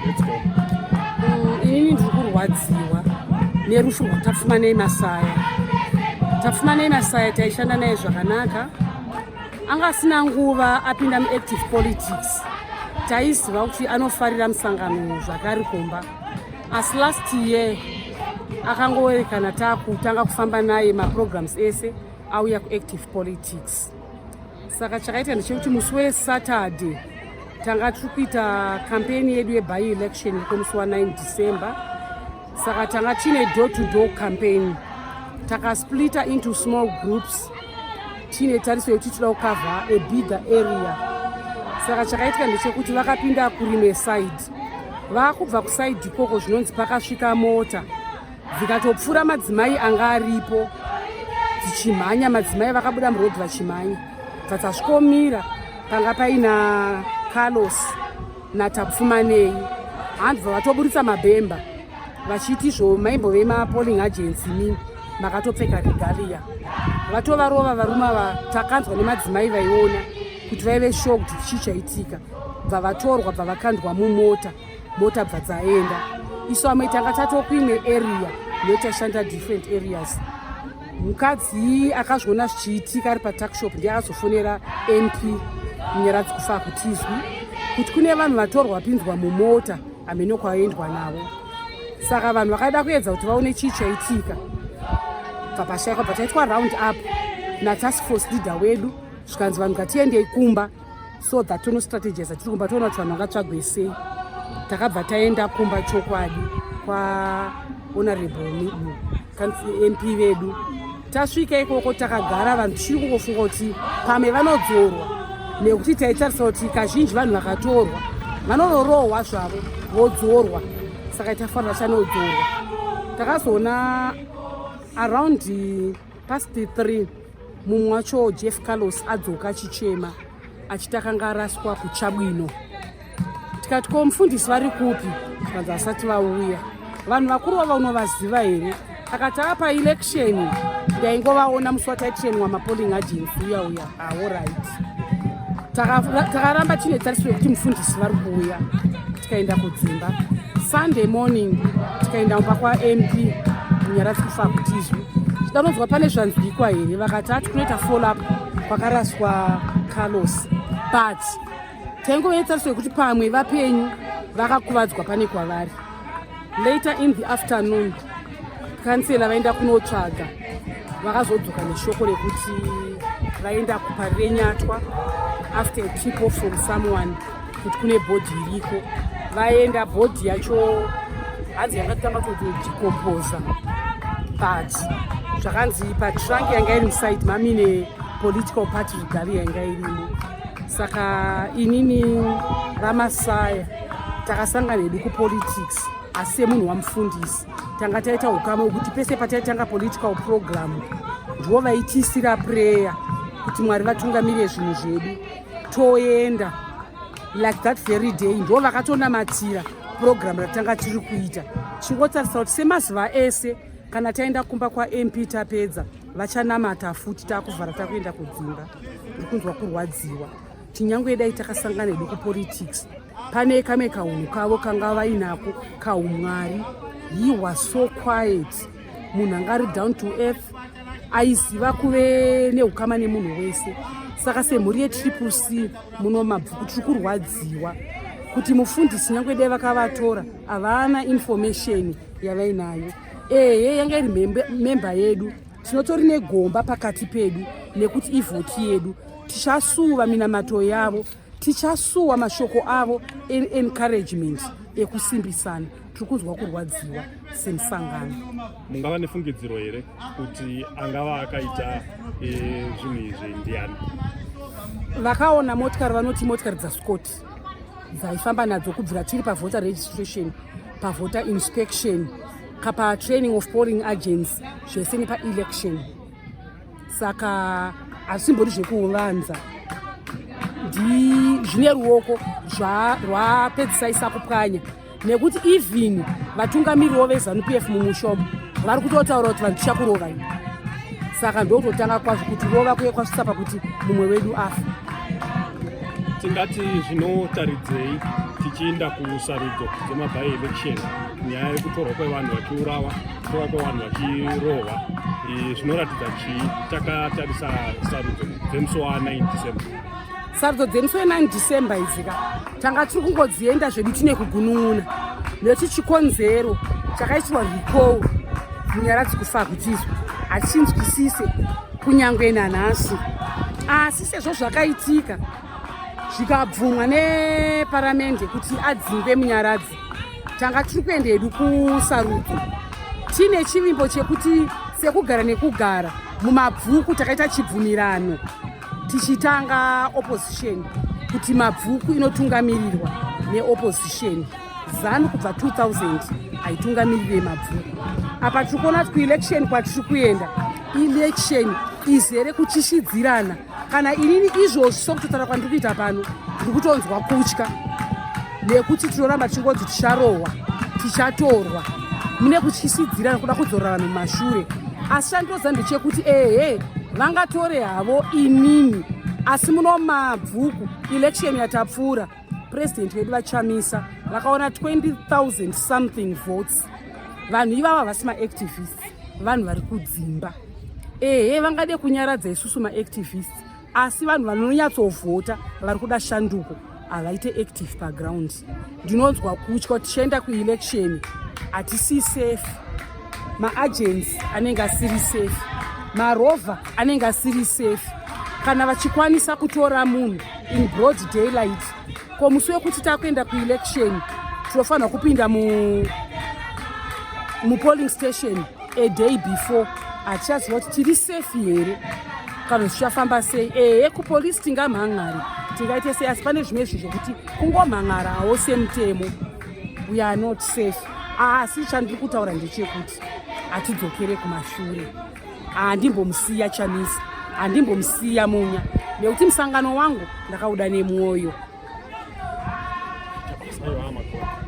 Let's go. Inini ndiri kurwadziwa nerufu rwaTapfumanei Masaya. Tapfumanei Masaya taishanda naye zvakanaka. Anga asina nguva apinda muactive politics. Taiziva kuti anofarira musangano zvakarikomba. Asi last year akangowerekana takutanga kufamba naye maprograms ese auya kuactive politics. Saka chakaita ndechekuti musi weSaturday tanga tiri kuita kampeni yedu yebuy election ikomusi wa9 December. Saka tanga tine door to door campaign. Takasplita into small groups. Tine tariso yekuti tinoda kukavha a bigger area. Saka chakaitika ndechekuti vakapinda kurime side. Vakubva kuside ikoko zvinonzi pakasvika mota. Dzikatopfura madzimai anga aripo. Dzichimhanya madzimai vakabuda murodhi vachimhanya. Dzasvikomira panga paina Carlos naTapfumanei. Handibva vatoburitsa mabhemba. Vachiti zvo maimbove mapolling agents nini makatopfeka regalia. Vatovarova varume ava takanzwa nemadzimai vaiona kuti vaive shocked chichaitika. Bva vatorwa bva vakandwa mumota. Mota bva dzaenda. Isu vamwe tanga tatokuimwe area notashanda different areas. Mukadzi akazviona zvichiitika ari patakshop ndiye akazofonera MP Munyaradzi kufa kutizwi kuti kune vanhu vatorwa pinzwa mumota amene kwaendwa navo. Saka vanhu vakaida kuedza kuti vaone chii chaitika. Papashayikwa pataitwa round up natask force leader wedu zvikanzi vanhu ngatiendei kumba so that tono strategize tiri kumba toona kuti vanhu vangatsvagwe sei. Takabva taenda kumba chokwadi kwa honorable MP vedu. Tasvika ikoko takagara vanhu tichiri kungofunga kuti pamwe vanodzorwa nekuti taitarisa kuti kazhinji vanhu vakatorwa vanonorohwa zvavo vodzorwa. Saka tafanira chanodzorwa. Takazoona around past 3 mumwe wacho Jeff Carlos adzoka chichema achiti akanga araswa kuChabwino. Tikati ko mufundisi vari kupi? Vanhu vasati vauya. Vanhu vakuru vava unovaziva here? Akati apa election ndaingovaona musi wataiteni wamapolling agents uya. All right. Takaramba tine tariso yekuti mufundisi vari kuuya. Tikaenda kudzimba. Sunday morning tikaenda mumba kwaMP Munyaradzi kufa kutizwi. Tikanonzwa pane zvanzwikwa here. Vakati ati kunoita follow up kwakaraswa Carlos. But taingoveitariso yekuti pamwe vapenyu vakakuvadzwa pane kwavari. Later in the afternoon kansela vaenda kunotsvaga. Vakazodzoka neshoko rekuti vaenda kuparire Nyatwa after a tip off from someone kuti kune bhodhi iriko. Vaenda bhodhi yacho hanzi yakatanga kutojikompoza. But zvakanzi patrunk yanga iri muside mamine political party regalia yanga irimo. Saka inini raMasaya takasangana hedu kupolitics asi semunhu wamufundisi. Tanga taita ukama ukuthi pese pataitanga political program ndivo vaitisira prayer kuti Mwari vatungamirire zvinhu zvedu toenda. Like that very day ndivo vakatonamatira program ratanga tiri kuita. Chingotarisa kuti semazuva ese kana taenda kumba kwaMP tapedza vachanamata futi takuvhara takuenda kudzimba. Ndiri kunzwa kurwadziwa. Tinyangwe dai takasangana hedu kupolitics pane kamwe kaunhu kavo kanga vainako kaumwari. He was so quiet. Munhu anga ari down to earth. Aiziva kuve neukama nemunhu wese. Saka semhuri yeTCC munomabvuku tiri kurwadziwa kuti mufundisi nyangwe dai vakavatora havana information yavainayo. Yanga iri memba yedu. Tinotori negomba pakati pedu nekuti ivhoti yedu. Tichasuwa minamato yavo. Tichasuwa mashoko avo encouragement ekusimbisana. Tiri kunzwa kurwadziwa semusangano. Mungava nefungidziro here kuti angava akaita zvinhu izvi ndiani? Vakaona motikari vanoti motikari dzaScott dzaifamba nadzo kubvira tiri pavoter registration, pavoter inspection, patraining of polling agents zvese nepaelection. Saka hazvimbori zvekuvanza. Zvine ruoko rwapedzisa kupwanya nekuti even vatungamiriwo veZANU-PF mumushomo vari kutotaura kuti vanhu tichakurova. Saka ndokutotanga kwazvo kuti rova kuye kwasvitsa pakuti mumwe wedu afa. Tingati zvinotaridzei tichienda kusarudzo dzemaby election, nyaya yekutorwa kwevanhu vachiurawa, kutorwa kwevanhu vachirohwa, zvinoratidza takatarisa sarudzo dzemusi wa9 December. Sarudzo dzemusi wa9 December idzika tanga tiri kungodzienda zvedu tine kugunun'una nekuti chikonzero chakaitirwa recall munyaya dzekufagutiswa hatichinzwisise kunyangwe nanhasi. Asi sezvo zvakaitika zvikabvumwa neparamende kuti adzingwe munyaradzi, tanga tiri kuenda hedu kusarudzo tine chivimbo chekuti sekugara nekugara mumabvuku takaita chibvumirano tichitanga opposition kuti mabvuku inotungamirirwa neopposition. ZANU kubva 2000 aitungamirire mabvuku. Apa tiri kuona kuelection kwatiri kuenda, election izere kuchishidzirana. Kana inini izvozvi sokutaura kwandiri kuita pano ndiri kutonzwa kutya nekuti tinoramba tichingodzi ticharohwa, tichatorwa, mune kuchishidzirana kuda kudzorora vanhu mumashure. Asi chandoza ndechekuti vangatore havo inini, asi muno mabvuku election yatapfuura president wedu vachamisa vakaona 20,000 something votes. Vanhu ivava vasi maactivists, vanhu vari kudzimba. Vangade kunyaradza isusu maactivists, asi vanhu vanonyatsovhota vari kuda shanduko havaite active paground. Ndinonzwa kutya tichienda kuelection hatisi safe, maagents anenge asiri safe, marovha anenge asiri safe. Kana vachikwanisa kutora munhu in broad daylight, ko musi wekuti takuenda kuelection tinofanira kupinda mupolling station a day before, hatichaziva kuti tiri safe here kana zvichafamba sei. Kupolisi tingamhan'ari tingaite sei, asi pane zvimwe zvinhu zvokuti kungomhan'ara hawo semutemo, we are not safe. Asi chandiri kutaura ndechekuti hatidzokere kumashure. Handimbomusiya Chamisa, handimbomusiya Munya, nekuti musangano wangu ndakauda nemwoyo. Masaya,